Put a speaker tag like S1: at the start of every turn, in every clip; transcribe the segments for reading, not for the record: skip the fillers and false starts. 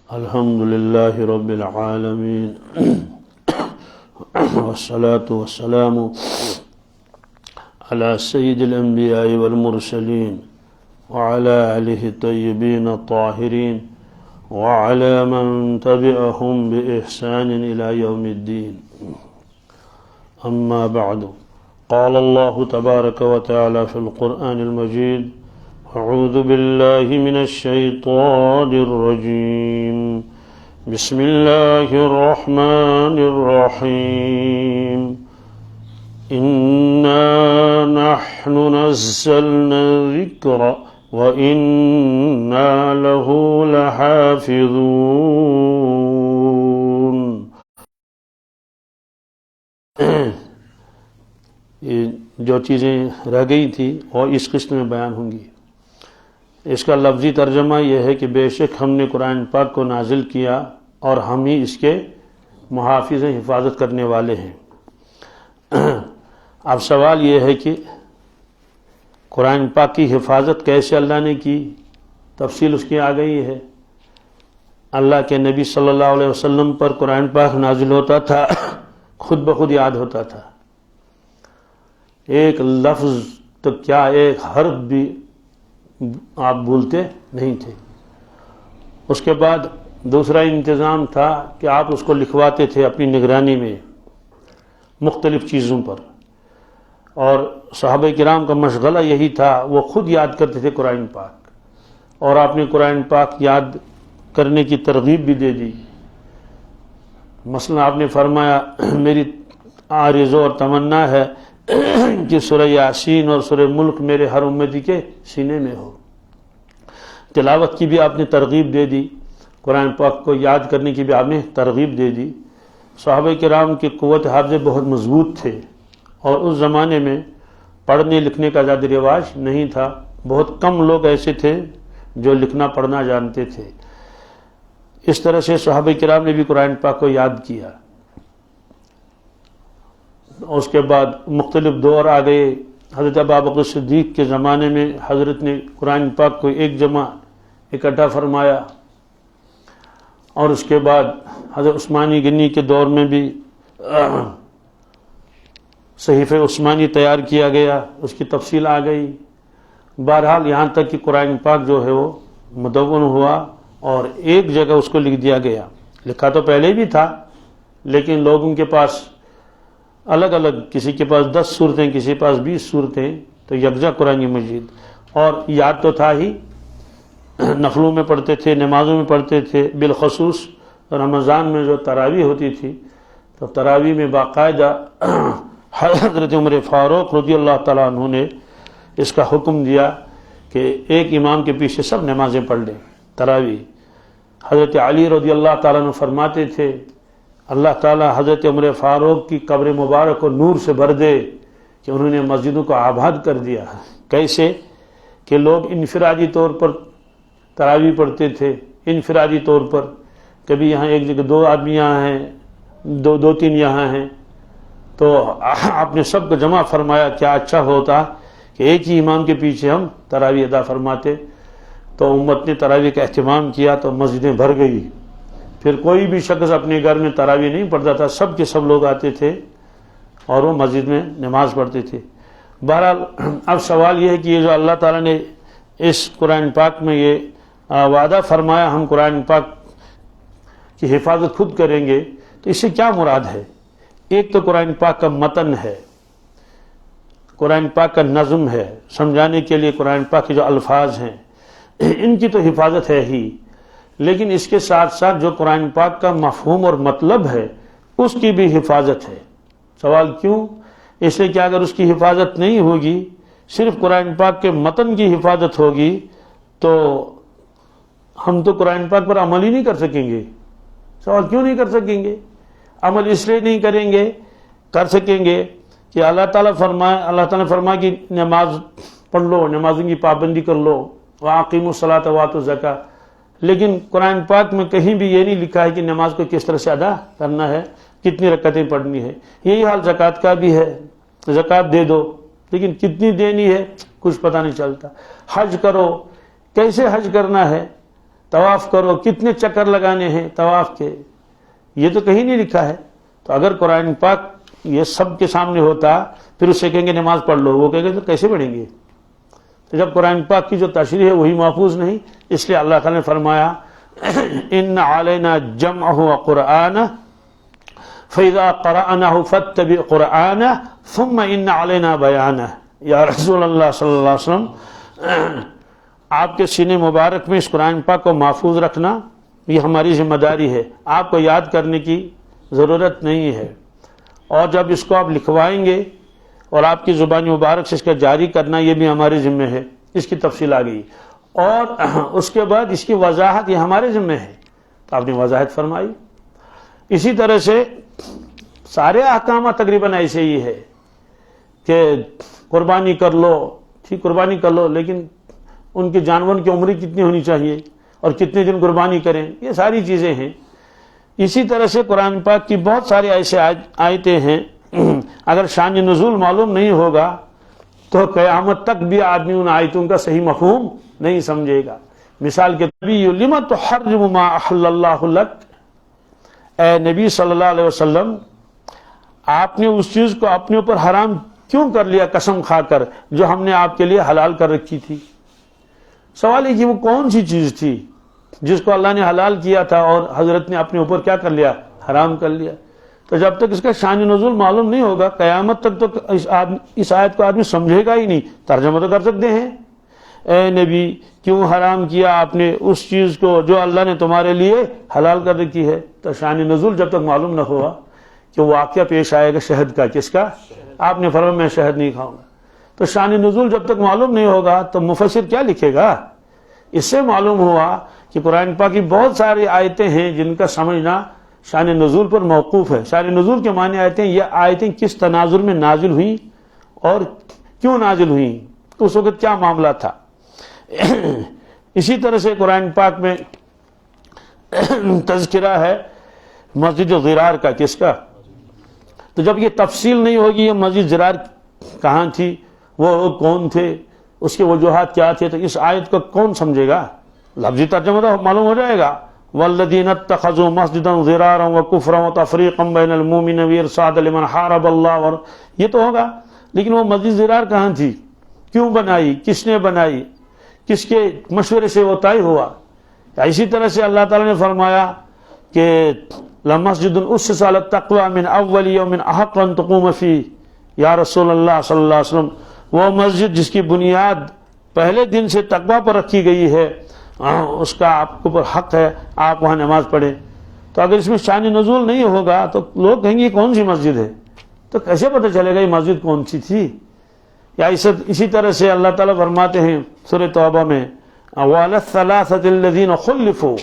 S1: الحمد لله رب العالمين والصلاة والسلام على سيد الأنبياء والمرسلين وعلى آله الطيبين الطاهرين وعلى من تبعهم بإحسان إلى يوم الدين. أما بعد، قال الله تبارك وتعالى في القرآن المجيد: أعوذ بالله من الشيطان الرجيم، بسم الله الرحمن الرحيم. إنا نحن نزلنا الذكر وإنا له لحافظون. جو چیزیں رہ گئی تھی اور اس قسط میں بیان ہوں گی. اس کا لفظی ترجمہ یہ ہے کہ بے شک ہم نے قرآن پاک کو نازل کیا اور ہم ہی اس کے محافظ ہیں، حفاظت کرنے والے ہیں. اب سوال یہ ہے کہ قرآن پاک کی حفاظت کیسے اللہ نے کی؟ تفصیل اس کی آ گئی ہے. اللہ کے نبی صلی اللہ علیہ وسلم پر قرآن پاک نازل ہوتا تھا، خود بخود یاد ہوتا تھا. ایک لفظ تو کیا ایک حرف بھی آپ بھولتے نہیں تھے. اس کے بعد دوسرا انتظام تھا کہ آپ اس کو لکھواتے تھے اپنی نگرانی میں مختلف چیزوں پر، اور صحابہ کرام کا مشغلہ یہی تھا، وہ خود یاد کرتے تھے قرآن پاک، اور آپ نے قرآن پاک یاد کرنے کی ترغیب بھی دے دی. مثلا آپ نے فرمایا میری آرزو اور تمنا ہے کہ سورہ یاسین اور سورہ ملک میرے ہر امتی کے سینے میں ہو. تلاوت کی بھی آپ نے ترغیب دے دی، قرآن پاک کو یاد کرنے کی بھی آپ نے ترغیب دے دی. صحابہ کرام کی قوت حافظے بہت مضبوط تھے، اور اس زمانے میں پڑھنے لکھنے کا زیادہ رواج نہیں تھا. بہت کم لوگ ایسے تھے جو لکھنا پڑھنا جانتے تھے. اس طرح سے صحابہ کرام نے بھی قرآن پاک کو یاد کیا. اس کے بعد مختلف دور آ گئے. حضرت ابوبکر صدیق کے زمانے میں حضرت نے قرآن پاک کو ایک جمع اکٹھا فرمایا، اور اس کے بعد حضرت عثمانی غنی کے دور میں بھی صحیفہ عثمانی تیار کیا گیا، اس کی تفصیل آ گئی. بہرحال یہاں تک کہ قرآن پاک جو ہے وہ مدون ہوا اور ایک جگہ اس کو لکھ دیا گیا. لکھا تو پہلے بھی تھا، لیکن لوگوں کے پاس الگ الگ، کسی کے پاس 10 سورتیں، کسی کے پاس 20 سورتیں، تو یکجا قرآن مجید. اور یاد تو تھا ہی، نفلوں میں پڑھتے تھے، نمازوں میں پڑھتے تھے. بالخصوص رمضان میں جو تراویح ہوتی تھی، تو تراویح میں باقاعدہ حضرت عمر فاروق رضی اللہ تعالیٰ عنہ نے اس کا حکم دیا کہ ایک امام کے پیچھے سب نمازیں پڑھ لیں تراویح. حضرت علی رضی اللہ تعالیٰ عنہ فرماتے تھے اللہ تعالیٰ حضرت عمر فاروق کی قبر مبارک کو نور سے بھر دے کہ انہوں نے مسجدوں کو آباد کر دیا. کیسے کہ لوگ انفرادی طور پر تراویح پڑھتے تھے، انفرادی طور پر، کبھی یہاں ایک جگہ 2 آدمی یہاں ہیں، 2-3 یہاں ہیں، تو آپ نے سب کو جمع فرمایا. کیا اچھا ہوتا کہ ایک ہی امام کے پیچھے ہم تراویح ادا فرماتے. تو امت نے تراویح کا اہتمام کیا تو مسجدیں بھر گئی. پھر کوئی بھی شخص اپنے گھر میں تراویح نہیں پڑھتا تھا، سب کے سب لوگ آتے تھے اور وہ مسجد میں نماز پڑھتے تھے. بہرحال اب سوال یہ ہے کہ یہ جو اللہ تعالیٰ نے اس قرآن پاک میں یہ وعدہ فرمایا ہم قرآن پاک کی حفاظت خود کریں گے، تو اس سے کیا مراد ہے؟ ایک تو قرآن پاک کا متن ہے، قرآن پاک کا نظم ہے، سمجھانے کے لیے قرآن پاک کے جو الفاظ ہیں ان کی تو حفاظت ہے ہی، لیکن اس کے ساتھ ساتھ جو قرآن پاک کا مفہوم اور مطلب ہے اس کی بھی حفاظت ہے. سوال کیوں؟ اس لیے کہ اگر اس کی حفاظت نہیں ہوگی، صرف قرآن پاک کے متن کی حفاظت ہوگی، تو ہم تو قرآن پاک پر عمل ہی نہیں کر سکیں گے. سوال کیوں نہیں کر سکیں گے؟ عمل اس لیے نہیں کر سکیں گے کہ اللہ تعالیٰ نے فرمایا کہ نماز پڑھ لو، نمازوں کی پابندی کر لو، وَأَقِيمُوا الصَّلَاةَ وَآتُوا الزَّكَاةَ. لیکن قرآن پاک میں کہیں بھی یہ نہیں لکھا ہے کہ نماز کو کس طرح سے ادا کرنا ہے، کتنی رکعتیں پڑھنی ہے. یہی حال زکوٰۃ کا بھی ہے، زکوٰۃ دے دو، لیکن کتنی دینی ہے کچھ پتہ نہیں چلتا. حج کرو، کیسے حج کرنا ہے، طواف کرو، کتنے چکر لگانے ہیں طواف کے، یہ تو کہیں نہیں لکھا ہے۔ تو اگر قرآن پاک یہ سب کے سامنے ہوتا پھر اس سے کہیں گے نماز پڑھ لو، وہ کہیں گے تو کیسے پڑھیں گے؟ تو جب قرآن پاک کی جو تشریح ہے وہی محفوظ نہیں، اس لیے اللہ تعالیٰ نے فرمایا ان علینا جمعہ وقرآنہ فَإِذَا قَرَأْنَاهُ فَاتَّبِعْ قُرْآنَهُ ثُمَّ إِنَّ عَلَيْنَا بَيَانَهُ۔ یا رسول اللہ صلی اللہ علیہ وسلم، آپ کے سینے مبارک میں اس قرآن پاک کو محفوظ رکھنا یہ ہماری ذمہ داری ہے، آپ کو یاد کرنے کی ضرورت نہیں ہے، اور جب اس کو آپ لکھوائیں گے اور آپ کی زبان مبارک سے اس کا جاری کرنا یہ بھی ہمارے ذمہ ہے۔ اس کی تفصیل آ گئی، اور اس کے بعد اس کی وضاحت یہ ہمارے ذمہ ہے، تو آپ نے وضاحت فرمائی۔ اسی طرح سے سارے احکامات تقریباً ایسے ہی ہے کہ قربانی کر لو، ٹھیک قربانی کر لو، لیکن ان کے جانور کی عمر کتنی ہونی چاہیے اور کتنے دن قربانی کریں، یہ ساری چیزیں ہیں۔ اسی طرح سے قرآن پاک کی بہت سارے ایسے آیتیں ہیں، اگر شان نزول معلوم نہیں ہوگا تو قیامت تک بھی آدمی ان آیتوں کا صحیح مفہوم نہیں سمجھے گا۔ مثال کے نبی لم تحرم ما احل اللہ لک، اے نبی صلی اللہ علیہ وسلم آپ نے اس چیز کو اپنے اوپر حرام کیوں کر لیا قسم کھا کر جو ہم نے آپ کے لیے حلال کر رکھی تھی؟ سوال ہے کہ وہ کون سی چیز تھی جس کو اللہ نے حلال کیا تھا اور حضرت نے اپنے اوپر کیا کر لیا؟ حرام کر لیا۔ تو جب تک اس کا شان نزول معلوم نہیں ہوگا قیامت تک تو اس آیت کو آدمی سمجھے گا ہی نہیں۔ ترجمہ تو کر سکتے ہیں، اے نبی کیوں حرام کیا آپ نے اس چیز کو جو اللہ نے تمہارے لیے حلال کر رکھی ہے؟ تو شان نزول جب تک معلوم نہ ہوا کہ واقعہ پیش آئے گا شہد کا، کس کا؟ آپ نے فرمایا میں شہد نہیں کھاؤں گا۔ تو شان نزول جب تک معلوم نہیں ہوگا تو مفسر کیا لکھے گا؟ اس سے معلوم ہوا کہ قرآن پاک کی بہت ساری آیتیں ہیں جن کا سمجھنا شان نزول پر موقوف ہے۔ شان نزول کے معنی آیتیں، یہ آیتیں کس تناظر میں نازل ہوئیں اور کیوں نازل ہوئیں، اس وقت کیا معاملہ تھا۔ اسی طرح سے قرآن پاک میں تذکرہ ہے مسجد ضرار کا، کس کا؟ تو جب یہ تفصیل نہیں ہوگی یہ مسجد ضرار کہاں تھی، وہ کون تھے، اس کے وجوہات کیا تھے، تو اس آیت کو کون سمجھے گا؟ لفظی ترجمہ تو معلوم ہو جائے گا، والذین اتخذوا مسجدا ضرارا وکفرا وتفریقا بین المؤمنین وارصادا لمن حارب اللہ، اور یہ تو ہوگا، لیکن وہ مسجد ضرار کہاں تھی، کیوں بنائی، کس نے بنائی، کس کے مشورے سے وہ طے ہوا؟ اسی طرح سے اللہ تعالیٰ نے فرمایا کہ لمسجد اسس علی التقوی من اول یوم احق ان تقوم فیہ، یا رسول اللہ صلی اللہ علیہ وسلم وہ مسجد جس کی بنیاد پہلے دن سے تقوی پر رکھی گئی ہے اس کا آپ کے اوپر حق ہے آپ وہاں نماز پڑھیں۔ تو اگر اس میں شان نزول نہیں ہوگا تو لوگ کہیں گے یہ کون سی مسجد ہے، تو کیسے پتہ چلے گا یہ مسجد کون سی تھی؟ یا اسی طرح سے اللہ تعالیٰ فرماتے ہیں سورہ توبہ میں وَعَلَى الثَّلَاثَةِ الَّذِينَ خُلِّفُوا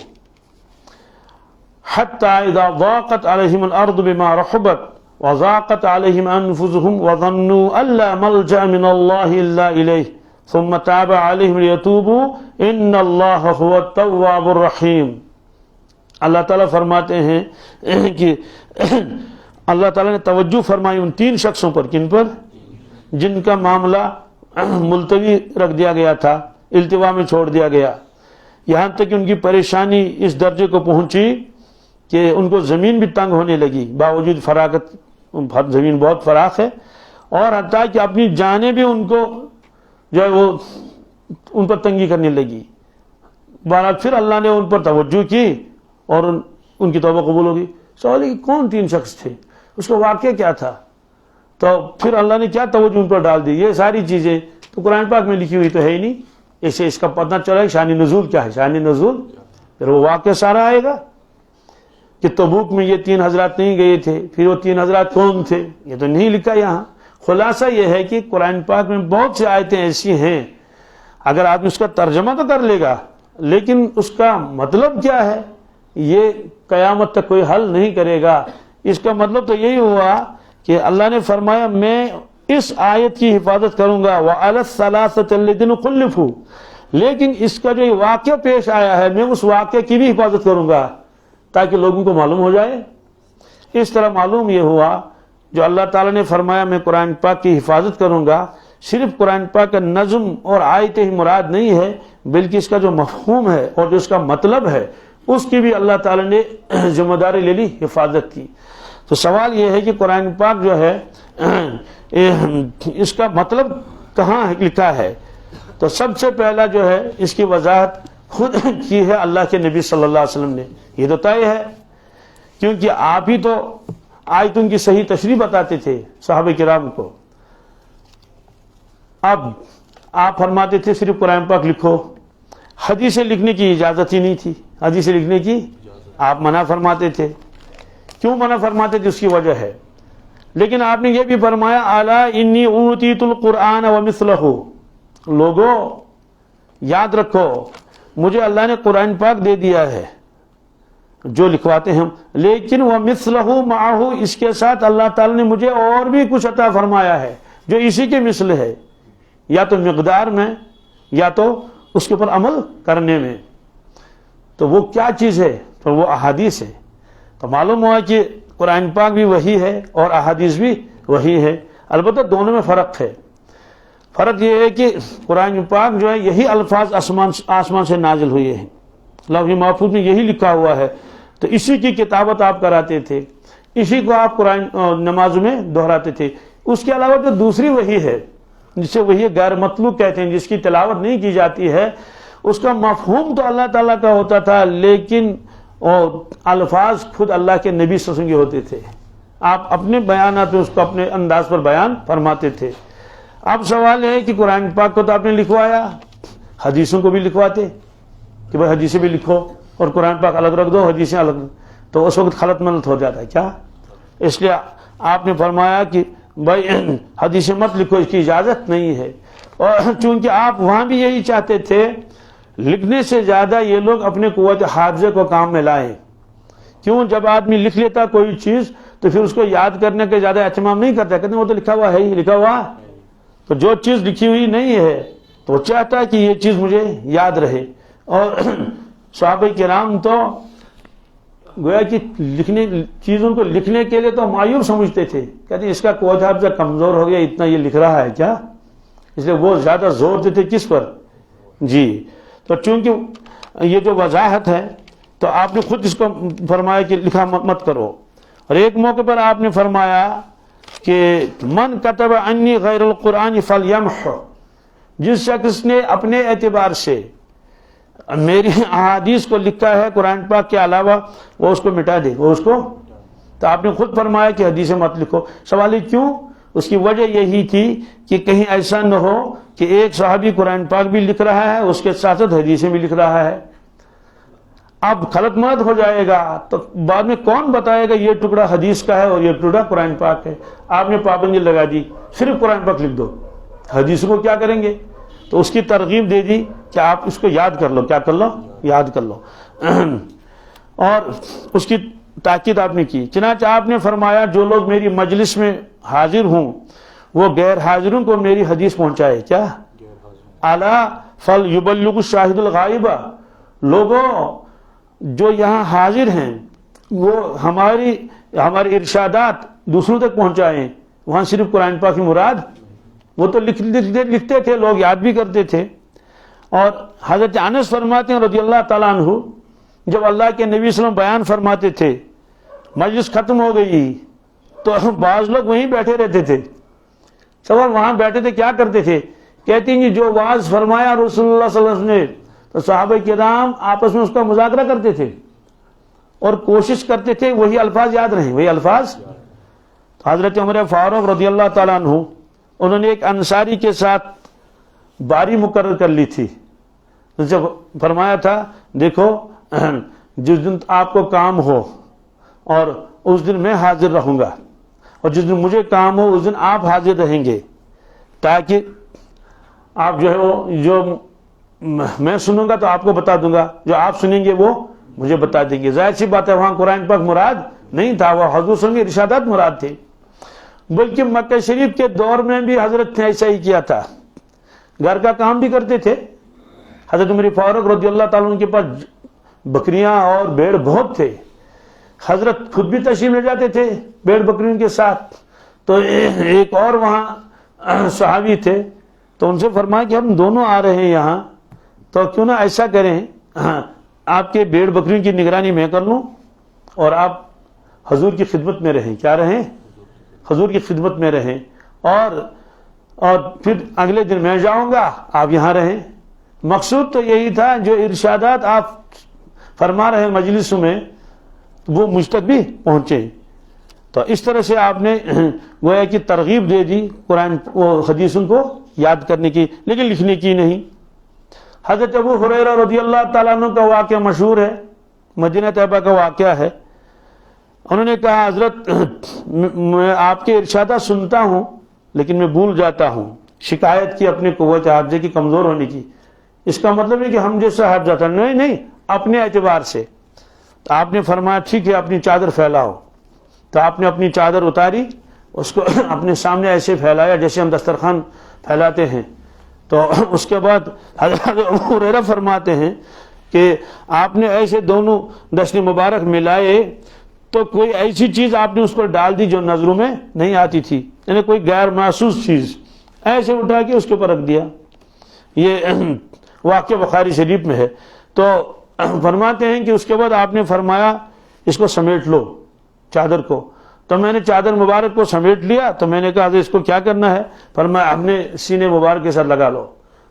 S1: حَتَّى إِذَا ضَاقَتْ عَلَيْهِمُ الْأَرْضُ بِمَا رَحُبَتْ وَضَاقَتْ عَلَيْهِمْ أَنفُسُهُمْ وَظَنُّوا أَن لَّا مَلْجَأَ مِنَ اللَّهِ إِلَّا إِلَيْهِ ثُمَّ تَابَ عَلَيْهِمْ لِيَتُوبُوا إِنَّ اللَّهَ هُوَ التَّوَّابُ الرَّحِيمُ۔ اللہ تعالیٰ فرماتے ہیں کہ اللہ تعالیٰ نے توجہ فرمائی ان تین شخصوں پر، کن پر؟ جن کا معاملہ ملتوی رکھ دیا گیا تھا، التوا میں چھوڑ دیا گیا، یہاں تک کہ ان کی پریشانی اس درجے کو پہنچی کہ ان کو زمین بھی تنگ ہونے لگی، باوجود فراغت زمین بہت فراخ ہے، اور حتیٰ کہ اپنی جانیں بھی ان کو جو ہے وہ ان پر تنگی کرنے لگی۔ بہرحال پھر اللہ نے ان پر توجہ کی اور ان کی توبہ قبول ہوگی۔ سوال ہے کہ کون تین شخص تھے، اس کا واقعہ کیا تھا؟ تو پھر اللہ نے کیا توجہ ان پر ڈال دی؟ یہ ساری چیزیں تو قرآن پاک میں لکھی ہوئی تو ہے ہی نہیں، اسے اس کا پتہ چلا کہ شان نزول کیا ہے۔ شان نزول پھر وہ واقعہ سارا آئے گا کہ تبوک میں یہ تین حضرات نہیں گئے تھے، پھر وہ تین حضرات کون تھے، یہ تو نہیں لکھا یہاں۔ خلاصہ یہ ہے کہ قرآن پاک میں بہت سی آیتیں ایسی ہیں اگر آدمی اس کا ترجمہ تو کر لے گا لیکن اس کا مطلب کیا ہے یہ قیامت تک کوئی حل نہیں کرے گا۔ اس کا مطلب تو یہی ہوا کہ اللہ نے فرمایا میں اس آیت کی حفاظت کروں گا وَعَلَى الثَّلَاثَةِ الَّذِينَ خُلِّفُوا، لیکن اس کا جو واقعہ پیش آیا ہے میں اس واقعے کی بھی حفاظت کروں گا تاکہ لوگوں کو معلوم ہو جائے۔ اس طرح معلوم یہ ہوا جو اللہ تعالیٰ نے فرمایا میں قرآن پاک کی حفاظت کروں گا، صرف قرآن پاک کا نظم اور آیتیں ہی مراد نہیں ہے بلکہ اس کا جو مفہوم ہے اور جو اس کا مطلب ہے اس کی بھی اللہ تعالیٰ نے ذمہ داری لے لی، حفاظت کی۔ تو سوال یہ ہے کہ قرآن پاک جو ہے اس کا مطلب کہاں لکھا ہے؟ تو سب سے پہلا جو ہے اس کی وضاحت خود کی ہے اللہ کے نبی صلی اللہ علیہ وسلم نے۔ یہ تو طے ہے، کیونکہ آپ ہی تو آیتوں کی صحیح تشریح بتاتے تھے صحابہ کرام کو۔ اب آپ فرماتے تھے صرف قرآن پاک لکھو، حدیثیں لکھنے کی اجازت ہی نہیں تھی، حدیثیں لکھنے کی آپ منع فرماتے تھے۔ کیوں منع فرماتے تھے؟ اس کی وجہ ہے۔ لیکن آپ نے یہ بھی فرمایا الا انی اوتیت القرآن ومثلہ، لوگوں یاد رکھو مجھے اللہ نے قرآن پاک دے دیا ہے جو لکھواتے ہیں ہم، لیکن ومثلہ معہ، اس کے ساتھ اللہ تعالی نے مجھے اور بھی کچھ عطا فرمایا ہے جو اسی کے مثل ہے، یا تو مقدار میں یا تو اس کے اوپر عمل کرنے میں۔ تو وہ کیا چیز ہے؟ تو وہ احادیث ہے۔ تو معلوم ہوا کہ قرآن پاک بھی وہی ہے اور احادیث بھی وہی ہے، البتہ دونوں میں فرق ہے۔ فرق یہ ہے کہ قرآن پاک جو ہے یہی الفاظ آسمان سے نازل ہوئے ہیں، لوح محفوظ میں یہی لکھا ہوا ہے، تو اسی کی کتابت آپ کراتے تھے، اسی کو آپ قرآن نماز میں دہراتے تھے۔ اس کے علاوہ جو دوسری وحی ہے جسے وحی غیر مطلوب کہتے ہیں، جس کی تلاوت نہیں کی جاتی ہے، اس کا مفہوم تو اللہ تعالیٰ کا ہوتا تھا، لیکن الفاظ خود اللہ کے نبی صلی اللہ علیہ وسلم کے ہوتے تھے۔ آپ اپنے بیانات میں اس کو اپنے انداز پر بیان فرماتے تھے۔ اب سوال ہے کہ قرآن پاک کو تو آپ نے لکھوایا، حدیثوں کو بھی لکھواتے کہ بھائی حدیثیں بھی لکھو اور قرآن پاک الگ رکھ دو، حدیثیں الگ، تو اس وقت خلط ملط ہو جاتا ہے کیا؟ اس لیے آپ نے فرمایا کہ بھائی حدیثیں مت لکھو، اس کی اجازت نہیں ہے۔ اور چونکہ آپ وہاں بھی یہی چاہتے تھے، لکھنے سے زیادہ یہ لوگ اپنے قوت حافظہ کو کام میں لائیں۔ کیوں؟ جب آدمی لکھ لیتا کوئی چیز تو پھر اس کو یاد کرنے کے زیادہ اہتمام نہیں کرتا، کہتے ہیں وہ تو لکھا ہوا ہے ہی، لکھا ہوا۔ تو جو چیز لکھی ہوئی نہیں ہے تو وہ چاہتا ہے کہ یہ چیز مجھے یاد رہے۔ اور صحابہ کرام تو گویا کہ چیزوں کو لکھنے کے لیے تو معیوب سمجھتے تھے، کہتے ہیں اس کا قوت حافظہ کمزور ہو گیا، اتنا یہ لکھ رہا ہے کیا؟ اس لیے وہ زیادہ زور دیتے کس پر؟ جی۔ تو چونکہ یہ جو وضاحت ہے تو آپ نے خود اس کو فرمایا کہ لکھا مت کرو۔ اور ایک موقع پر آپ نے فرمایا کہ من کتب انی غیر القرآن فلیمح، جس شخص نے اپنے اعتبار سے میری احادیث کو لکھا ہے قرآن پاک کے علاوہ، وہ اس کو مٹا دے، وہ اس کو۔ تو آپ نے خود فرمایا کہ حدیثیں مت لکھو۔ سوال ہے کیوں؟ اس کی وجہ یہی تھی کہ کہیں ایسا نہ ہو کہ ایک صحابی قرآن پاک بھی لکھ رہا ہے، اس کے ساتھ ساتھ حدیثیں بھی لکھ رہا ہے، اب خلط ملط ہو جائے گا، تو بعد میں کون بتائے گا یہ ٹکڑا حدیث کا ہے اور یہ ٹکڑا قرآن پاک ہے؟ آپ نے پابندی لگا دی، صرف قرآن پاک لکھ دو، حدیث کو کیا کریں گے؟ تو اس کی ترغیب دے دی کہ آپ اس کو یاد کر لو، کیا کر لو؟ یاد کر لو۔ اور اس کی تاکید آپ نے کی۔ چنانچہ آپ نے فرمایا جو لوگ میری مجلس میں حاضر ہوں وہ غیر حاضروں کو میری حدیث پہنچائے، کیا؟ الا فلیبلغ الشاہد الغائب، لوگوں جو یہاں حاضر ہیں وہ ہمارے ارشادات دوسروں تک پہنچائیں۔ وہاں صرف قرآن پاک کی مراد، وہ تو لکھتے تھے، لوگ یاد بھی کرتے تھے۔ اور حضرت انس فرماتے ہیں رضی اللہ تعالیٰ عنہ، جب اللہ کے نبی صلی اللہ علیہ وسلم بیان فرماتے تھے، مجلس ختم ہو گئی تو بعض لوگ وہیں بیٹھے رہتے تھے۔ سوال وہاں بیٹھے تھے کیا کرتے تھے؟ کہتے ہیں جو واعظ فرمایا رسول اللہ صلی اللہ علیہ وسلم نے، تو صحابہ کرام آپس میں اس کا مذاکرہ کرتے تھے اور کوشش کرتے تھے وہی الفاظ یاد رہیں، وہی الفاظ۔ تو حضرت عمر فاروق رضی اللہ تعالیٰ عنہ، انہوں نے ایک انصاری کے ساتھ باری مقرر کر لی تھی، جب فرمایا تھا دیکھو جس دن آپ کو کام ہو اور اس دن میں حاضر رہوں گا، اور جس دن مجھے کام ہو اس دن آپ حاضر رہیں گے، تاکہ آپ جو ہے وہ جو میں سنوں گا تو آپ کو بتا دوں گا، جو آپ سنیں گے وہ مجھے بتا دیں گے۔ ظاہر سی بات ہے وہاں قرآن پاک مراد نہیں تھا، وہ حضور صلی اللہ علیہ وسلم کے ارشادات مراد تھے۔ بلکہ مکہ شریف کے دور میں بھی حضرت نے ایسا ہی کیا تھا، گھر کا کام بھی کرتے تھے۔ حضرت عمر فاروق رضی اللہ تعالیٰ عنہ کے پاس بکریاں اور بھیڑ بہت تھے، حضرت خود بھی تشریف لے جاتے تھے بھیڑ بکریوں کے ساتھ۔ تو ایک اور وہاں صحابی تھے، تو ان سے فرمایا کہ ہم دونوں آ رہے ہیں یہاں، تو کیوں نہ ایسا کریں آپ کے بھیڑ بکریوں کی نگرانی میں کر لوں اور آپ حضور کی خدمت میں رہیں. کیا رہیں؟ حضور کی خدمت میں رہیں. اور پھر اگلے دن میں جاؤں گا, آپ یہاں رہیں. مقصود تو یہی تھا جو ارشادات آپ فرما رہے ہیں مجلس میں وہ مجھ تک بھی پہنچے. تو اس طرح سے آپ نے گویا کہ ترغیب دے دی قرآن و حدیثوں کو یاد کرنے کی, لیکن لکھنے کی نہیں. حضرت ابو ہریرہ رضی اللہ تعالیٰ عنہ کا واقعہ مشہور ہے, مدینہ طیبہ کا واقعہ ہے. انہوں نے کہا حضرت میں آپ کے ارشادات سنتا ہوں لیکن میں بھول جاتا ہوں. شکایت کی اپنی قوت حافظہ کی کمزور ہونے کی. اس کا مطلب ہے کہ ہم جیسا حافظہ تھا, نہیں, اپنے اعتبار سے. تو آپ نے فرمایا ٹھیک ہے اپنی چادر پھیلاؤ. تو آپ نے اپنی چادر اتاری, اس کو اپنے سامنے ایسے پھیلایا جیسے ہم دسترخوان پھیلاتے ہیں. تو اس کے بعد حضرت ابو ہریرہ فرماتے ہیں کہ آپ نے ایسے دونوں دشن مبارک ملائے تو کوئی ایسی چیز آپ نے اس پر ڈال دی جو نظروں میں نہیں آتی تھی, یعنی کوئی غیر محسوس چیز ایسے اٹھا کے اس کے اوپر رکھ دیا. یہ واقعہ بخاری شریف میں ہے. تو فرماتے ہیں کہ اس کے بعد آپ نے فرمایا اس کو سمیٹ لو چادر کو. تو میں نے چادر مبارک کو سمیٹ لیا. تو میں نے کہا اس کو کیا کرنا ہے؟ فرمایا اپنے سینے مبارک کے ساتھ لگا لو.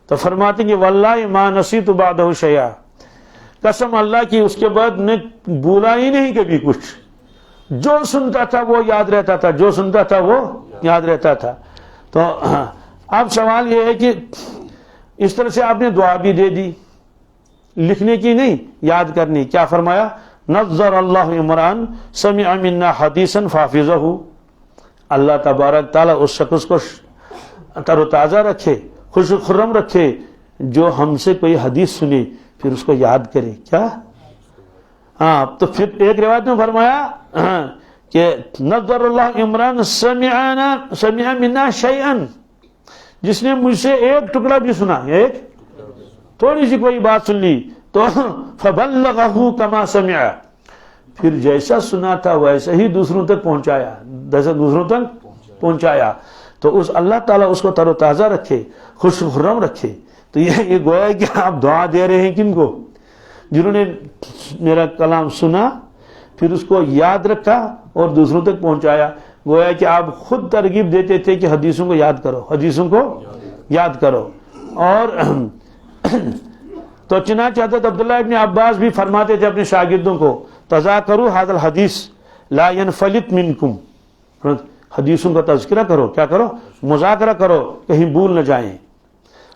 S1: تو فرماتے ہیں کہ واللہ ما نسیت بعدہ شیئا, قسم اللہ کی اس کے بعد میں بھولا ہی نہیں کبھی کچھ. جو سنتا تھا وہ یاد رہتا تھا, جو سنتا تھا وہ یاد رہتا تھا. تو اب سوال یہ ہے کہ اس طرح سے آپ نے دعا بھی دے دی, لکھنے کی نہیں یاد کرنی. کیا فرمایا؟ نظر اللہ عمران سمع منا حدیثا فحفظہ. اللہ تبارک تعالیٰ اس شخص کو تر و تازہ رکھے, خوش و خرم رکھے جو ہم سے کوئی حدیث سنے پھر اس کو یاد کرے. کیا؟ ہاں. تو پھر ایک روایت میں فرمایا کہ نظر اللہ عمران سمع منا شیئا, جس نے مجھ سے ایک ٹکڑا بھی سنا, ایک تھوڑی سی کوئی بات سن لی تو فبلغہ کما سمع, پھر جیسا سنا تھا ویسا ہی دوسروں تک پہنچایا, دوسروں تک پہنچایا. تو اس اللہ تعالیٰ اس کو تر و تازہ رکھے, خوش و خرم رکھے. تو یہ گویا کہ آپ دعا دے رہے ہیں کن کو؟ جنہوں نے میرا کلام سنا پھر اس کو یاد رکھا اور دوسروں تک پہنچایا. گویا کہ آپ خود ترغیب دیتے تھے کہ حدیثوں کو یاد کرو, حدیثوں کو یاد کرو. اور تو چنانچہ حضرت عبداللہ ابن عباس بھی فرماتے تھے اپنے شاگردوں کو تذاکروا ھذا الحدیث لا ينفلت منکم, حدیثوں کا تذکرہ کرو, کیا کرو؟ مذاکرہ کرو, کہیں بھول نہ جائیں.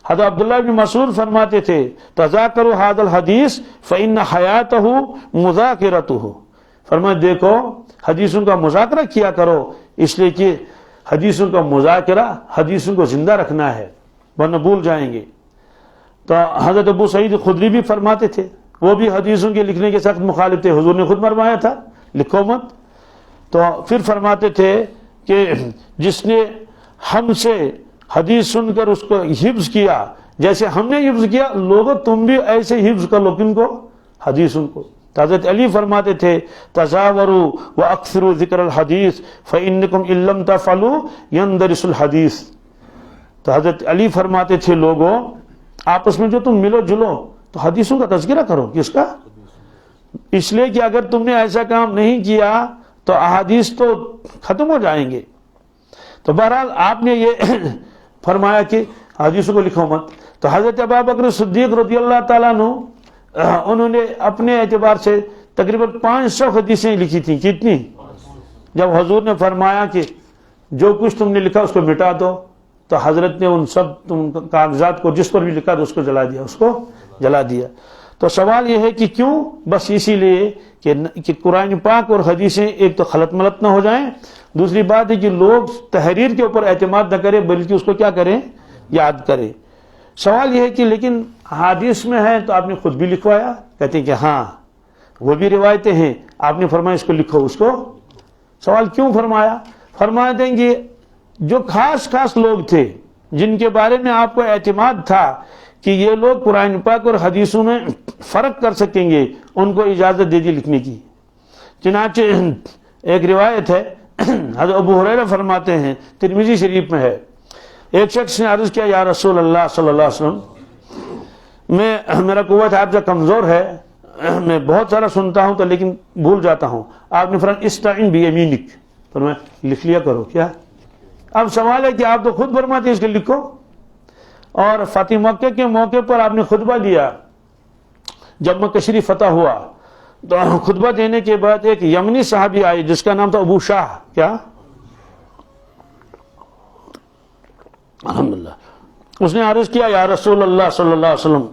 S1: حضرت عبداللہ ابن مسعود فرماتے تھے تذاکروا ھذا الحدیث فإن حیاتہ مذاکرتہ. فرمایا دیکھو حدیثوں کا مذاکرہ کیا کرو, اس لیے کہ حدیثوں کا مذاکرہ حدیثوں کو زندہ رکھنا ہے ورنہ بھول جائیں گے. تو حضرت ابو سعید خدری بھی فرماتے تھے, وہ بھی حدیثوں کے لکھنے کے سخت مخالف تھے. حضور نے خود فرمایا تھا لکھو مت. تو پھر فرماتے تھے کہ جس نے ہم سے حدیث سن کر اس کو حفظ کیا جیسے ہم نے حفظ کیا, لوگوں تم بھی ایسے حفظ کر لو کن کو؟ حدیثوں کو. حضرت علی فرماتے تھے تزاوروا واکثروا ذکر الحدیث فانکم ان لم تفعلوا یندرس الحدیث. تو حضرت علی فرماتے تھے لوگوں آپس میں جو تم ملو جلو تو حدیثوں کا تذکرہ کرو. کس کا؟ اس لیے کہ اگر تم نے ایسا کام نہیں کیا تو احادیث تو ختم ہو جائیں گے. تو بہرحال آپ نے یہ فرمایا کہ حدیثوں کو لکھو مت. تو حضرت ابوبکر صدیق رضی اللہ تعالیٰ عنہ انہوں نے اپنے اعتبار سے تقریباً 500 حدیثیں لکھی تھیں. کتنی؟ جب حضور نے فرمایا کہ جو کچھ تم نے لکھا اس کو مٹا دو تو حضرت نے ان سب کاغذات کو جس پر بھی لکھا تھا اس کو جلا دیا, اس کو جلا دیا. تو سوال یہ ہے کہ کیوں؟ بس اسی لیے کہ قرآن پاک اور حدیثیں ایک تو خلط ملط نہ ہو جائیں, دوسری بات ہے کہ لوگ تحریر کے اوپر اعتماد نہ کریں بلکہ اس کو کیا کریں؟ یاد کریں. سوال یہ ہے کہ لیکن حدیث میں ہے تو آپ نے خود بھی لکھوایا. کہتے ہیں کہ ہاں وہ بھی روایتیں ہیں, آپ نے فرمایا اس کو لکھو, اس کو. سوال کیوں فرمایا؟ فرما دیں گے جو خاص خاص لوگ تھے جن کے بارے میں آپ کو اعتماد تھا کہ یہ لوگ قرآن پاک اور حدیثوں میں فرق کر سکیں گے, ان کو اجازت دے دی لکھنے کی. چنانچہ ایک روایت ہے حضرت ابو ہریرہ فرماتے ہیں, ترمذی شریف میں ہے, ایک شخص نے عرض کیا یا رسول اللہ صلی اللہ علیہ وسلم میرا قوت حافظہ کمزور ہے، میں بہت سارا سنتا ہوں تو لیکن بھول جاتا ہوں. آپ نے فرمایا استعن بیمینک، فرمایا لکھ لیا کرو. کیا؟ اب سوال ہے کہ آپ تو خود فرماتے ہیں اس کے لکھو. اور فتح مکہ کے موقع پر آپ نے خطبہ دیا. جب مکہ شریف فتح ہوا تو خطبہ دینے کے بعد ایک یمنی صحابی آئے جس کا نام تھا ابو شاہ. کیا؟ الحمدللہ. اس نے عرض کیا یا رسول اللہ صلی اللہ علیہ وسلم،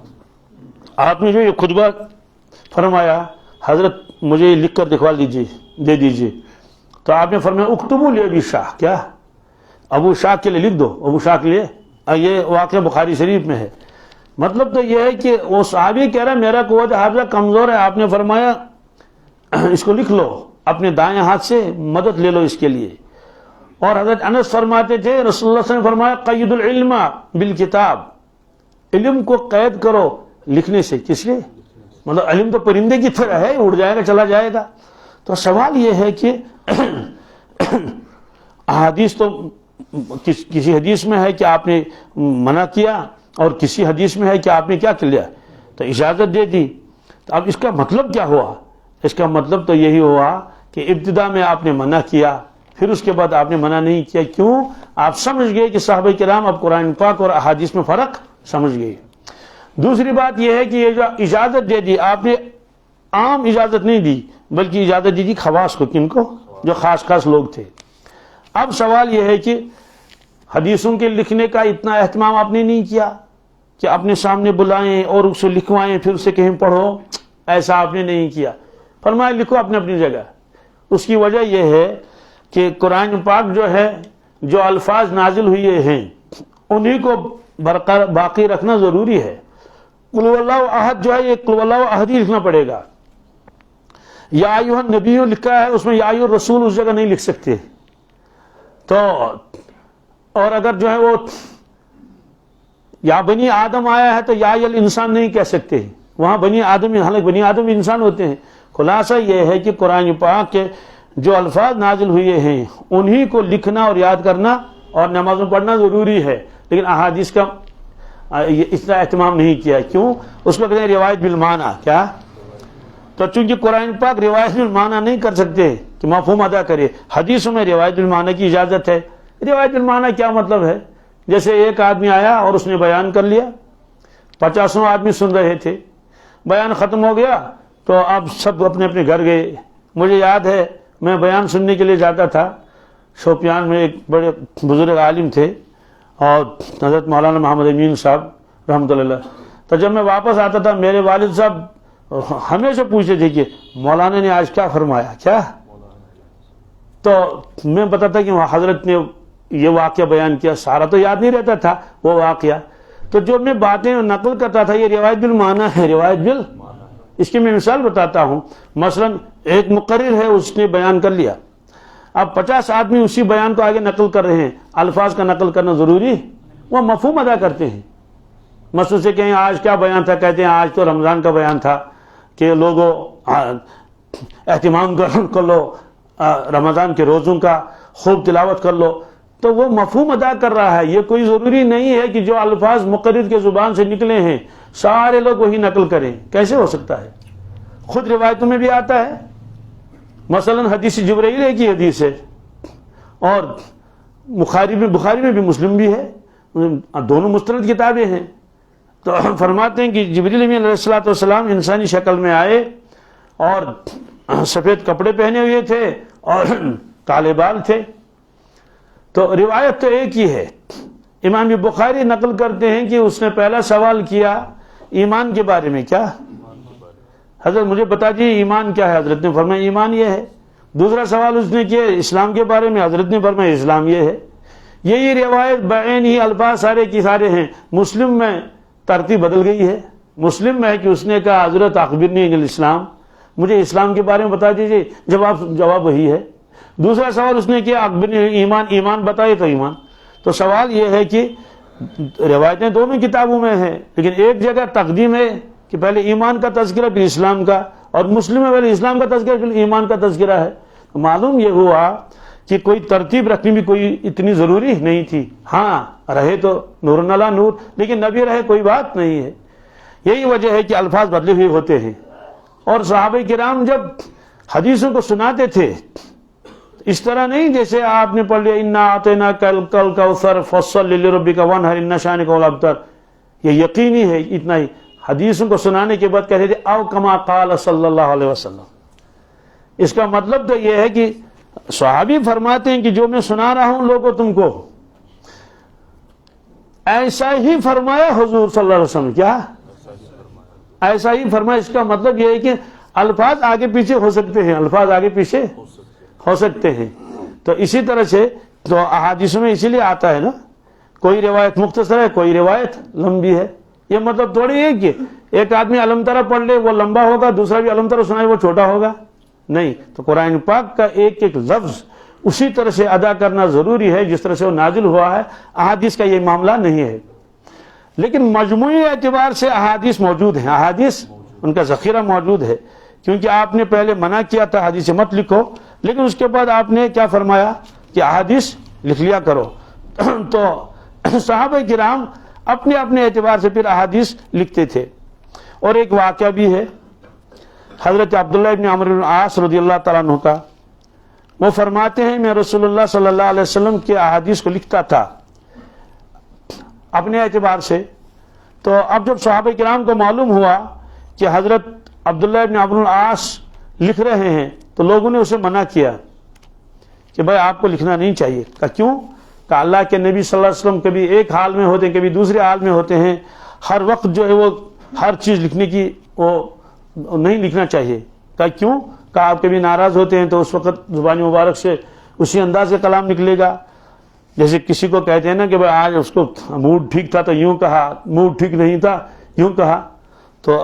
S1: آپ نے جو یہ خطبہ فرمایا حضرت مجھے یہ لکھ کر دکھوا دیجیے، دے دیجیے. تو آپ نے فرمایا اکتبوا لابی شاہ. کیا؟ ابو شاہ کے لیے لکھ دو، ابو شاہ کے لیے. یہ واقعہ بخاری شریف میں ہے. مطلب تو یہ ہے کہ وہ صحابی کہہ رہا ہے میرا قوت حافظہ کمزور ہے، آپ نے فرمایا اس کو لکھ لو، اپنے دائیں ہاتھ سے مدد لے لو اس کے لیے. اور حضرت انس فرماتے تھے رسول اللہ صلی اللہ علیہ وسلم نے فرمایا قید العلم بالکتاب، علم کو قید کرو لکھنے سے. کس لیے؟ مطلب علم تو پرندے کی طرح ہے، اڑ جائے گا چلا جائے گا. تو سوال یہ ہے کہ احادیث تو کسی حدیث میں ہے کہ آپ نے منع کیا اور کسی حدیث میں ہے کہ آپ نے کیا کر لیا تو اجازت دے دی. تو اب اس کا مطلب کیا ہوا؟ اس کا مطلب تو یہی ہوا کہ ابتدا میں آپ نے منع کیا، پھر اس کے بعد آپ نے منع نہیں کیا. کیوں؟ آپ سمجھ گئے کہ صحابہ کرام اب قرآن پاک اور احادیث میں فرق سمجھ گئے. دوسری بات یہ ہے کہ یہ جو اجازت دے دی آپ نے عام اجازت نہیں دی بلکہ اجازت دی تھی خواص کو. کن کو؟ جو خاص خاص لوگ تھے. اب سوال یہ ہے کہ حدیثوں کے لکھنے کا اتنا اہتمام آپ نے نہیں کیا کہ اپنے سامنے بلائیں اور اس کو لکھوائیں پھر اسے کہیں پڑھو، ایسا آپ نے نہیں کیا. فرمایا لکھو اپنے اپنی جگہ. اس کی وجہ یہ ہے کہ قرآن پاک جو ہے جو الفاظ نازل ہوئے ہیں انہی کو باقی رکھنا ضروری ہے. قل اللہ احد جو ہے یہ قل اللہ احد ہی لکھنا پڑے گا. یا ایھا النبی لکھا ہے، اس میں یا ایھا الرسول اس جگہ نہیں لکھ سکتے. تو اور اگر جو ہے وہ یا بنی آدم آیا ہے تو یا الانسان نہیں کہہ سکتے، وہاں بنی آدم، حالانکہ بنی آدم انسان ہوتے ہیں. خلاصہ یہ ہے کہ قرآن پاک کے جو الفاظ نازل ہوئے ہیں انہی کو لکھنا اور یاد کرنا اور نماز میں پڑھنا ضروری ہے، لیکن احادیث کا اتنا اہتمام نہیں کیا. کیوں؟ اس کو کہتے ہیں روایت بالمعنی. کیا؟ تو چونکہ قرآن پاک روایت بالمعنی نہیں کر سکتے کہ مفہوم ادا کرے، حدیثوں میں روایت بالمعنی کی اجازت ہے. روایت بالمعنی کیا مطلب ہے؟ جیسے ایک آدمی آیا اور اس نے بیان کر لیا، 50 آدمی سن رہے تھے، بیان ختم ہو گیا تو اب سب اپنے اپنے گھر گئے. مجھے یاد ہے میں بیان سننے کے لیے جاتا تھا، شوپیان میں ایک بڑے بزرگ عالم تھے اور حضرت مولانا محمد امین صاحب رحمۃ اللہ. تو جب میں واپس آتا تھا میرے والد صاحب ہمیشہ پوچھتے تھے کہ مولانا نے آج کیا فرمایا. کیا؟ تو میں بتاتا کہ حضرت نے یہ واقعہ بیان کیا، سارا تو یاد نہیں رہتا تھا وہ واقعہ. تو جو میں باتیں نقل کرتا تھا یہ روایت بالمعنی ہے، روایت بالمعنی. اس کی میں مثال بتاتا ہوں. مثلا ایک مقرر ہے، اس نے بیان کر لیا، اب 50 آدمی اسی بیان کو آگے نقل کر رہے ہیں. الفاظ کا نقل کرنا ضروری، وہ مفہوم ادا کرتے ہیں. مثلا سے کہیں آج کیا بیان تھا، کہتے ہیں آج تو رمضان کا بیان تھا کہ لوگوں اہتمام کر لو رمضان کے روزوں کا، خوب تلاوت کر لو. تو وہ مفہوم ادا کر رہا ہے. یہ کوئی ضروری نہیں ہے کہ جو الفاظ مقرر کے زبان سے نکلے ہیں سارے لوگ وہی نقل کریں. کیسے ہو سکتا ہے؟ خود روایتوں میں بھی آتا ہے. مثلا حدیث جبرائیل ایک ہی حدیث ہے اور بخاری میں بھی مسلم بھی ہے، دونوں مستند کتابیں ہیں. تو فرماتے ہیں کہ جبریل امین علیہ الصلوۃ والسلام انسانی شکل میں آئے اور سفید کپڑے پہنے ہوئے تھے اور کالے بال تھے. تو روایت تو ایک ہی ہے. امام بخاری نقل کرتے ہیں کہ اس نے پہلا سوال کیا ایمان کے بارے میں. کیا؟ حضرت مجھے بتا دیجیے ایمان کیا ہے. حضرت نے فرمایا ایمان یہ ہے. دوسرا سوال اس نے کیا اسلام کے بارے میں. حضرت نے فرمایا اسلام یہ ہے. یہی روایت بعین ہی الفاظ سارے کی سارے ہیں. مسلم میں ترتیب بدل گئی ہے. مسلم میں ہے کہ اس نے کہا حضرت اخبرنی عن الاسلام، مجھے اسلام کے بارے میں بتا دیجیے. جواب وہی ہے. دوسرا سوال اس نے کیا اخبرنی ایمان بتائے تو ایمان. تو سوال یہ ہے کہ روایتیں دونوں کتابوں میں ہیں لیکن ایک جگہ تقدیم ہے کہ پہلے ایمان کا تذکرہ پھر اسلام کا، اور مسلم میں پہلے اسلام کا تذکرہ پھر ایمان کا تذکرہ ہے. تو معلوم یہ ہوا کہ کوئی ترتیب رکھنی بھی کوئی اتنی ضروری نہیں تھی. ہاں رہے تو نور علی نور، لیکن نبی رہے کوئی بات نہیں ہے. یہی وجہ ہے کہ الفاظ بدلے ہوئے ہوتے ہیں. اور صحابہ کرام جب حدیثوں کو سناتے تھے اس طرح نہیں جیسے آپ نے پڑھ لیا انا اعطیناک الکوثر فصل لربک وانحر ان شانک هو الابتر. یہ یقینی ہے اتنا ہی. حدیثوں کو سنانے کے بعد کہتے تھے او کما قال صلی اللہ علیہ وسلم. اس کا مطلب تو یہ ہے کہ صحابی فرماتے ہیں کہ جو میں سنا رہا ہوں لوگوں تم کو ایسا ہی فرمایا حضور صلی اللہ علیہ وسلم. کیا ایسا ہی فرمایا؟ اس کا مطلب یہ ہے کہ الفاظ آگے پیچھے ہو سکتے ہیں، الفاظ آگے پیچھے ہو سکتے ہیں. تو اسی طرح سے تو احادیث میں اسی لیے آتا ہے نا، کوئی روایت مختصر ہے کوئی روایت لمبی ہے. یہ مطلب تھوڑی ہے کہ ایک آدمی علم ترا پڑھ لے وہ لمبا ہوگا، دوسرا بھی علم ترا سنائے وہ چھوٹا ہوگا. نہیں، تو قرآن پاک کا ایک ایک لفظ اسی طرح سے ادا کرنا ضروری ہے جس طرح سے وہ نازل ہوا ہے. احادیث کا یہ معاملہ نہیں ہے. لیکن مجموعی اعتبار سے احادیث موجود ہیں، احادیث ان کا ذخیرہ موجود ہے. کیونکہ آپ نے پہلے منع کیا تھا حدیث مت لکھو، لیکن اس کے بعد آپ نے کیا فرمایا کہ احادیث لکھ لیا کرو. تو صحابہ کرام اپنے اپنے اعتبار سے پھر احادیث لکھتے تھے. اور ایک واقعہ بھی ہے حضرت عبداللہ ابن عمرو بن العاص رضی اللہ تعالیٰ عنہ کا. وہ فرماتے ہیں میں رسول اللہ صلی اللہ علیہ وسلم کے احادیث کو لکھتا تھا اپنے اعتبار سے. تو اب جب صحابہ کرام کو معلوم ہوا کہ حضرت عبداللہ ابن عمرو بن العاص لکھ رہے ہیں تو لوگوں نے اسے منع کیا کہ بھائی آپ کو لکھنا نہیں چاہیے. کہا کیوں؟ کہ اللہ کے نبی صلی اللہ علیہ وسلم کبھی ایک حال میں ہوتے ہیں کبھی دوسرے حال میں ہوتے ہیں. ہر وقت جو ہے وہ ہر چیز لکھنے کی وہ نہیں لکھنا چاہیے. کہا کیوں؟ کہ آپ کبھی ناراض ہوتے ہیں تو اس وقت زبان مبارک سے اسی انداز کا کلام نکلے گا. جیسے کسی کو کہتے ہیں نا کہ بھائی آج اس کو موڈ ٹھیک تھا تو یوں کہا، موڈ ٹھیک نہیں تھا یوں کہا. تو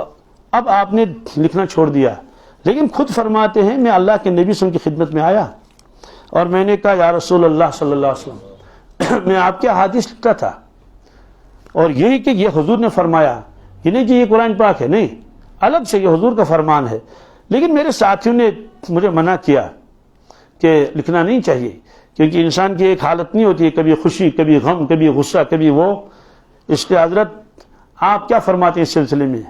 S1: اب آپ نے لکھنا چھوڑ دیا. لیکن خود فرماتے ہیں میں اللہ کے نبی صلی اللہ علیہ وسلم کی خدمت میں آیا اور میں نے کہا یا رسول اللہ صلی اللہ علیہ وسلم میں آپ کے احادیث لکھتا تھا اور یہی کہ یہ حضور نے فرمایا، یہ نہیں کہ یہ قرآن پاک ہے، نہیں، الگ سے یہ حضور کا فرمان ہے. لیکن میرے ساتھیوں نے مجھے منع کیا کہ لکھنا نہیں چاہیے، کیونکہ انسان کی ایک حالت نہیں ہوتی ہے، کبھی خوشی کبھی غم کبھی غصہ کبھی وہ. اس کے حضرت آپ کیا فرماتے ہیں اس سلسلے میں؟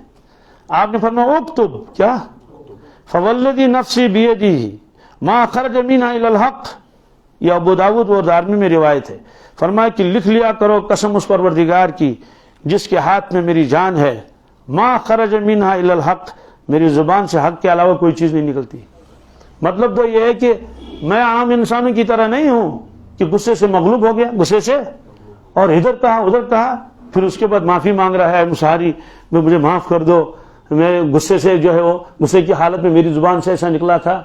S1: آپ نے فرمایا اکتب. کیا؟ فوالذی نفسی بیدہ ما خرج منہا الا الحق. یہ ابو داود اور دارمی میں روایت ہے. فرمایا کہ لکھ لیا کرو قسم اس پروردگار کی جس کے ہاتھ میں میری جان ہے، ما خرج منہا الا الحق، میری زبان سے حق کے علاوہ کوئی چیز نہیں نکلتی. مطلب تو یہ ہے کہ میں عام انسانوں کی طرح نہیں ہوں کہ غصے سے مغلوب ہو گیا، غصے سے اور ادھر کہا ادھر کہا، پھر اس کے بعد معافی مانگ رہا ہے مساری میں مجھے معاف کر دو، میں غصے سے جو ہے وہ غصے کی حالت میں میری زبان سے ایسا نکلا تھا.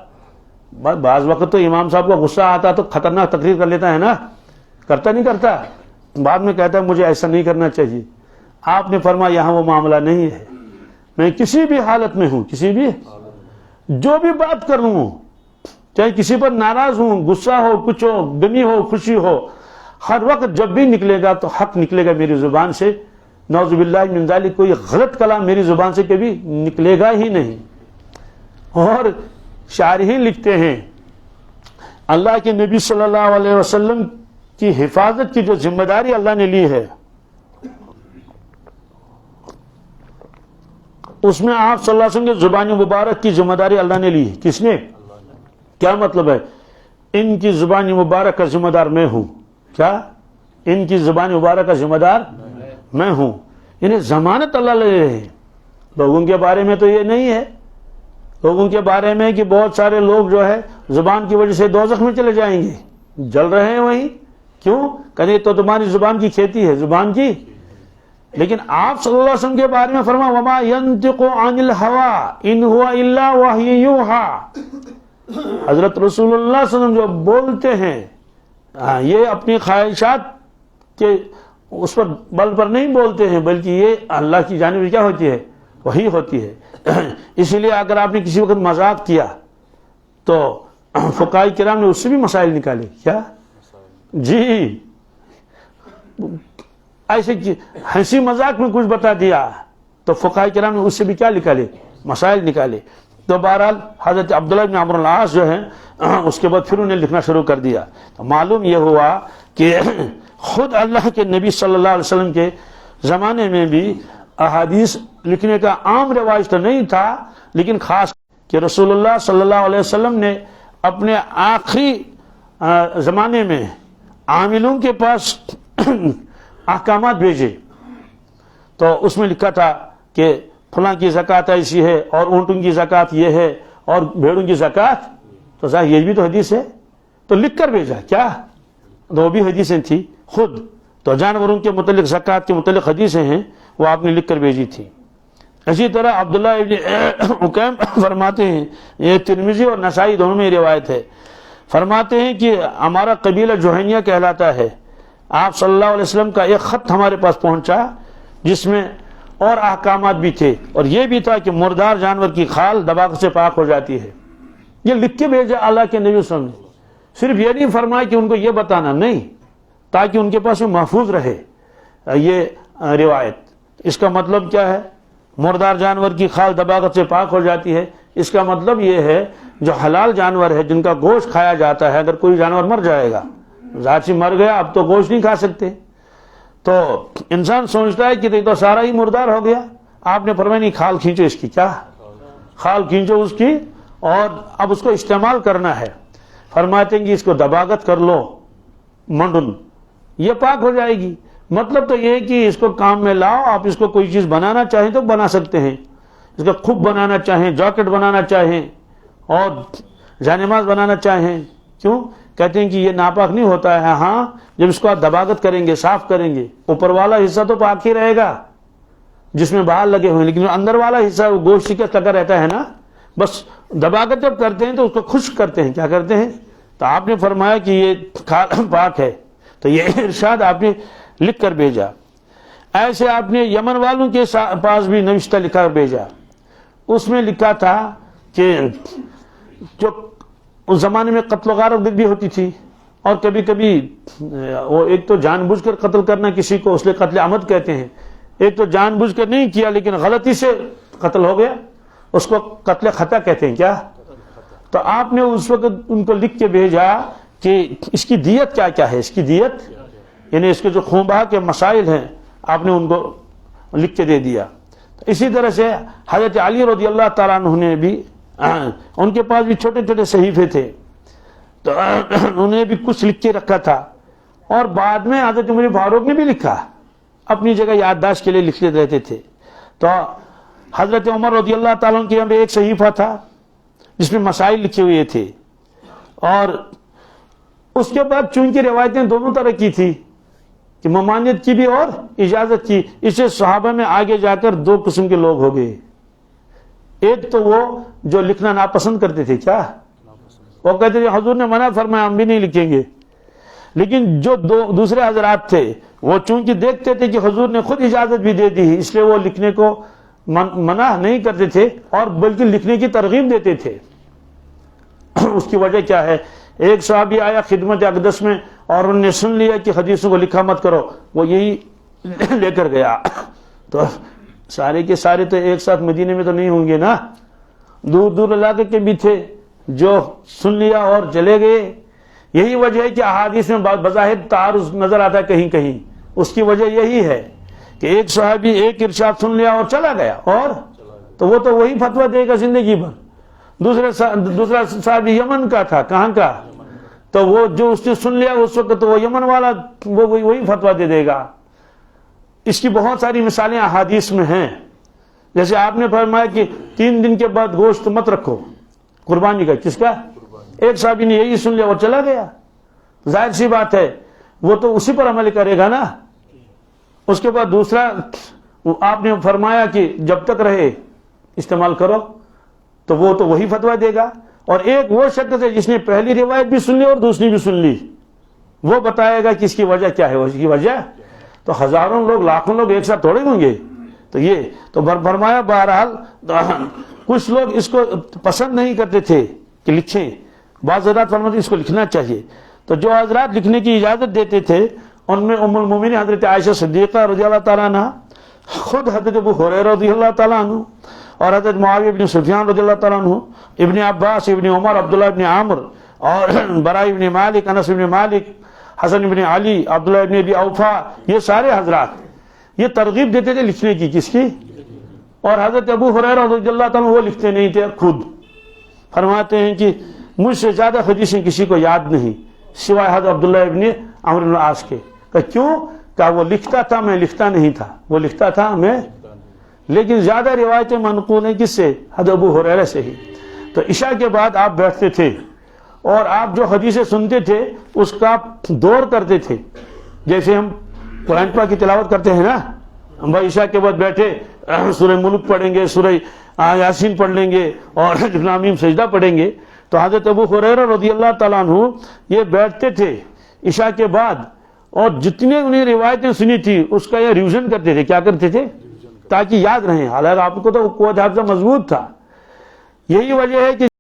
S1: بعض وقت تو امام صاحب کو غصہ آتا تو خطرناک تقریر کر لیتا ہے نا، کرتا نہیں کرتا، بعد میں کہتا ہے مجھے ایسا نہیں کرنا چاہیے. آپ نے فرمایا یہاں وہ معاملہ نہیں ہے. میں کسی بھی حالت میں ہوں، کسی بھی جو بھی بات کر لوں، چاہے کسی پر ناراض ہوں، غصہ ہو، کچھ ہو، غمی ہو، خوشی ہو، ہر وقت جب بھی نکلے گا تو حق نکلے گا میری زبان سے. نعوذ باللہ من ذالک کوئی غلط کلام میری زبان سے کبھی نکلے گا ہی نہیں. اور شارحین لکھتے ہیں اللہ کے نبی صلی اللہ علیہ وسلم کی حفاظت کی جو ذمہ داری اللہ نے لی ہے اس میں آپ صلی اللہ علیہ وسلم کی زبان مبارک کی ذمہ داری اللہ نے لی. کس نے؟ کیا مطلب ہے؟ ان کی زبان مبارک کا ذمہ دار میں ہوں. کیا؟ ان کی زبان مبارک کا ذمہ دار میں ہوں. یعنی ضمانت اللہ لے رہے ہیں. لوگوں کے بارے میں تو یہ نہیں ہے، لوگوں کے بارے میں کہ بہت سارے لوگ جو ہے زبان کی وجہ سے دوزخ میں چلے جائیں گے، جل رہے ہیں وہیں. کیوں؟ کہ تو تمہاری زبان کی کھیتی ہے، زبان کی. لیکن آپ صلی اللہ علیہ وسلم کے بارے میں فرمایا وما ينطق عن الهوى ان هو الا وحی یوحى. حضرت رسول اللہ صلی اللہ علیہ وسلم جو بولتے ہیں یہ اپنی خواہشات کے اس پر بل پر نہیں بولتے ہیں، بلکہ یہ اللہ کی جانب سے کیا ہوتی ہے؟ وحی ہوتی ہے. اسی لیے اگر آپ نے کسی وقت مذاق کیا تو فقہاء کرام نے اس سے بھی مسائل نکالے. کیا؟ جی ایسے ہنسی مذاق میں کچھ بتا دیا تو فقہاء کرام نے اس سے بھی کیا نکالے؟ مسائل نکالے. تو بہرحال حضرت عبداللہ بن عمرو بن العاص جو ہیں اس کے بعد پھر انہیں لکھنا شروع کر دیا. تو معلوم یہ ہوا کہ خود اللہ کے نبی صلی اللہ علیہ وسلم کے زمانے میں بھی احادیث لکھنے کا عام رواج تو نہیں تھا، لیکن خاص کہ رسول اللہ صلی اللہ علیہ وسلم نے اپنے آخری زمانے میں عاملوں کے پاس احکامات بھیجے، تو اس میں لکھا تھا کہ فلاں کی زکوٰۃ ایسی ہے، اور اونٹوں کی زکوٰۃ یہ ہے، اور بھیڑوں کی زکوٰۃ، تو ظاہر یہ بھی تو حدیث ہے، تو لکھ کر بھیجا کیا، وہ بھی حدیثیں تھی خود، تو جانوروں کے متعلق زکوٰۃ کے متعلق حدیثیں ہیں، وہ آپ نے لکھ کر بھیجی تھی۔ اسی طرح عبداللہ ابن حکیم فرماتے ہیں، یہ ترمذی اور نسائی دونوں میں روایت ہے، فرماتے ہیں کہ ہمارا قبیلہ جوہینیہ کہلاتا ہے، آپ صلی اللہ علیہ وسلم کا ایک خط ہمارے پاس پہنچا جس میں اور احکامات بھی تھے، اور یہ بھی تھا کہ مردار جانور کی کھال دباغ سے پاک ہو جاتی ہے۔ یہ لکھ کے بھیجا اللہ کے نبی صلی اللہ علیہ وسلم نے، صرف یہ نہیں فرمایا کہ ان کو یہ بتانا، نہیں، تاکہ ان کے پاس میں محفوظ رہے یہ روایت۔ اس کا مطلب کیا ہے؟ مردار جانور کی کھال دباغت سے پاک ہو جاتی ہے، اس کا مطلب یہ ہے جو حلال جانور ہے جن کا گوشت کھایا جاتا ہے، اگر کوئی جانور مر جائے گا، ذات سے مر گیا، اب تو گوشت نہیں کھا سکتے، تو انسان سوچتا ہے کہ یہ تو سارا ہی مردار ہو گیا، آپ نے فرمایا نہیں، کھال کھینچو اس کی، کیا کھال کھینچو اس کی، اور اب اس کو استعمال کرنا ہے۔ فرماتے ہیں کہ اس کو دباغت کر لو منڈن، یہ پاک ہو جائے گی۔ مطلب تو یہ ہے کہ اس کو کام میں لاؤ، آپ اس کو کوئی چیز بنانا چاہیں تو بنا سکتے ہیں، اس کا خوب بنانا چاہیں، جاکٹ بنانا چاہیں، اور جانماز بنانا چاہیں، کیوں؟ کہتے ہیں کہ یہ ناپاک نہیں ہوتا ہے، ہاں جب اس کو آپ دباغت کریں گے، صاف کریں گے، اوپر والا حصہ تو پاک ہی رہے گا جس میں بال لگے ہوئے ہیں، لیکن اندر والا حصہ وہ گوشت شکست لگا رہتا ہے نا، بس دباغت جب کرتے ہیں تو اس کو خشک کرتے ہیں، کیا کرتے ہیں؟ تو آپ نے فرمایا کہ یہ پاک ہے، تو یہ ارشاد آپ نے لکھ کر بھیجا۔ ایسے آپ نے یمن والوں کے پاس بھی نوشتہ لکھا کر بھیجا، اس میں لکھا تھا کہ جو اس زمانے میں قتل و غارت بھی ہوتی تھی، اور کبھی کبھی وہ ایک تو جان بوجھ کر قتل کرنا کسی کو، اس لیے قتل عمد کہتے ہیں، ایک تو جان بوجھ کر نہیں کیا لیکن غلطی سے قتل ہو گیا، اس کو قتل خطا کہتے ہیں، کیا؟ تو آپ نے اس وقت ان کو لکھ کے بھیجا کہ اس کی دیت کیا کیا ہے، اس کی دیت یعنی اس کے جو خون بہا کے مسائل ہیں، آپ نے ان کو لکھ کے دے دیا۔ اسی طرح سے حضرت علی رضی اللہ تعالیٰ عنہ نے بھی، ان کے پاس بھی چھوٹے چھوٹے صحیفے تھے، تو انہوں نے بھی کچھ لکھ کے رکھا تھا، اور بعد میں حضرت عمر فاروق نے بھی لکھا، اپنی جگہ یادداشت کے لیے لکھ لیتے رہتے تھے۔ تو حضرت عمر رضی اللہ تعالیٰ عنہ کے یہاں ایک صحیفہ تھا جس میں مسائل لکھے ہوئے تھے، اور اس کے بعد چونکہ روایتیں دونوں طرح کی تھی کہ ممانعت کی بھی اور اجازت کی، اسے صحابہ میں آگے جا کر دو قسم کے لوگ ہو گئے۔ ایک تو وہ جو لکھنا ناپسند کرتے تھے، کیا وہ کہتے تھے حضور نے منع فرمایا، ہم بھی نہیں لکھیں گے، لیکن جو دوسرے حضرات تھے وہ چونکہ دیکھتے تھے کہ حضور نے خود اجازت بھی دے دی، اس لیے وہ لکھنے کو منع نہیں کرتے تھے، اور بلکہ لکھنے کی ترغیب دیتے تھے۔ اس کی وجہ کیا ہے؟ ایک صحابی آیا خدمت اقدس میں اور انہوں نے سن لیا کہ حدیثوں کو لکھا مت کرو، وہ یہی لے کر گیا، تو سارے کے سارے تو ایک ساتھ مدینے میں تو نہیں ہوں گے نا، دور دور علاقے کے بھی تھے جو سن لیا اور چلے گئے۔ یہی وجہ ہے کہ احادیث میں بظاہر تعارض نظر آتا ہے کہیں کہیں، اس کی وجہ یہی ہے کہ ایک صحابی ایک ارشاد سن لیا اور چلا گیا، اور تو وہ تو وہی فتویٰ دے گا زندگی بھر۔ دوسرا صحابی یمن کا تھا، کہاں کا؟ تو وہ جو اس نے سن لیا اس وقت وہ یمن والا وہ وہی فتویٰ دے دے گا۔ اس کی بہت ساری مثالیں احادیث میں ہیں، جیسے آپ نے فرمایا کہ 3 دن کے بعد گوشت مت رکھو، قربانی کا، کس کا؟ ایک صحابی نے یہی سن لیا اور چلا گیا، ظاہر سی بات ہے وہ تو اسی پر عمل کرے گا نا۔ اس کے بعد دوسرا آپ نے فرمایا کہ جب تک رہے استعمال کرو، تو وہ تو وہی فتویٰ دے گا۔ اور ایک وہ شخص ہے جس نے پہلی روایت بھی سن لی اور دوسری بھی سن لی، وہ بتائے گا کہ اس کی وجہ کیا ہے۔ اس کی وجہ تو ہزاروں لوگ لاکھوں لوگ ایک ساتھ تھوڑے ہوں گے، تو یہ تو فرمایا بہرحال کچھ لوگ اس کو پسند نہیں کرتے تھے کہ لکھیں، بعض حضرات فرماتے اس کو لکھنا چاہیے، تو جو حضرات لکھنے کی اجازت دیتے تھے ان میں ام المومنین حضرت عائشہ صدیقہ رضی اللہ تعالیٰ عنہ، خود حضرت ابو ہریرہ رضی اللہ تعالیٰ عنہ، اور حضرت معاویہ بن سفیان رضی اللہ تعالیٰ عنہ، ابن عباس، ابن عمر، عبداللہ ابن عامر، اور براء ابن مالک، انس ابن مالک، حسن ابن علی، عبداللہ ابن ابی اوفا، یہ سارے حضرات یہ ترغیب دیتے تھے لکھنے کی، کس کی؟ اور حضرت ابو ہریرہ رضی اللہ تعالیٰ وہ لکھتے نہیں تھے خود، فرماتے ہیں کہ مجھ سے زیادہ حدیثیں کسی کو یاد نہیں سوائے حضرت عبداللہ ابن عمرو بن العاص کے. کہ کیوں؟ کہ وہ لکھتا تھا، میں لکھتا نہیں تھا. وہ لکھتا تھا، میں. لیکن زیادہ روایتیں منقول ہیں کس سے؟ حضرت ابو ہریرہ سے ہی. تو عشاء کے بعد آپ بیٹھتے تھے اور آپ جو حدیثیں سنتے تھے اس کا دور کرتے تھے. جیسے ہم قرآن پاک کی تلاوت کرتے ہیں نا، ہم بھائی عشاء کے بعد بیٹھے سورہ ملک پڑھیں گے، سورہ یاسین پڑھ لیں گے اور حمیم سجدہ پڑھیں گے. تو حضرت ابو ہریرہ رضی اللہ تعالیٰ عنہ یہ بیٹھتے تھے عشاء کے بعد اور جتنے انہیں روایتیں سنی تھی اس کا یہ ریویژن کرتے تھے. کیا کرتے تھے؟ تاکہ یاد رہیں. حالانکہ آپ کو تو قوت حافظہ مضبوط تھا. یہی وجہ ہے کہ